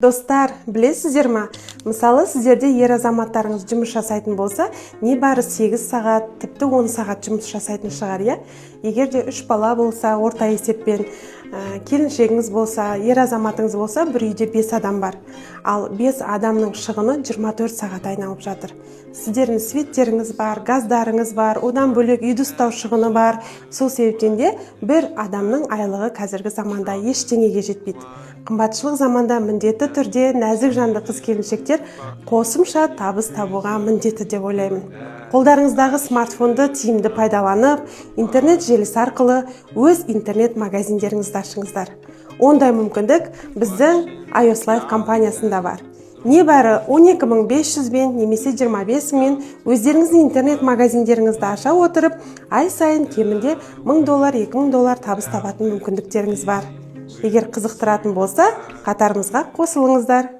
Достар, білесіздер ма? Мысалы, сіздерде ер азаматтарыңыз жұмыс жасайтын болса, небәрі 8 сағат, тіпті 10 сағат жұмыс жасайтын шығар, иә? Егер де 3 бала болса, орта есеппен, келіншегіңіз болса, ер азаматыңыз болса, бір үйде 5 адам бар. Ал 5 адамның шығыны 24 сағат айналып жатыр. Сіздердің светтеріңіз бар, газдарыңыз бар, одан бөлек үйді ұстау шығыны бар. Сол себептен де бір адамның айлығы қазіргі заманда ештеңеге жетпейді. Қымбатшылық заманда міндетті түрде нәзік жанды қыз-келіншектер қосымша табыс табуға міндетті деп ойлаймын. Қолдарыңыздағы смартфонды тиімді пайдаланып, интернет желісі арқылы өз интернет магазиндеріңізді ашыңыздар. Ондай мүмкіндік біздің iOS Life компаниясында бар. Небәрі 12.500 бен немесе 25 мен өздеріңіздің интернет магазиндеріңізді аша отырып, ай сайын кемінде $1000, $2000 табыс табатын мүмкіндіктеріңіз бар. Егер қызықтыратын болса, қатарымызға қосылыңыздар.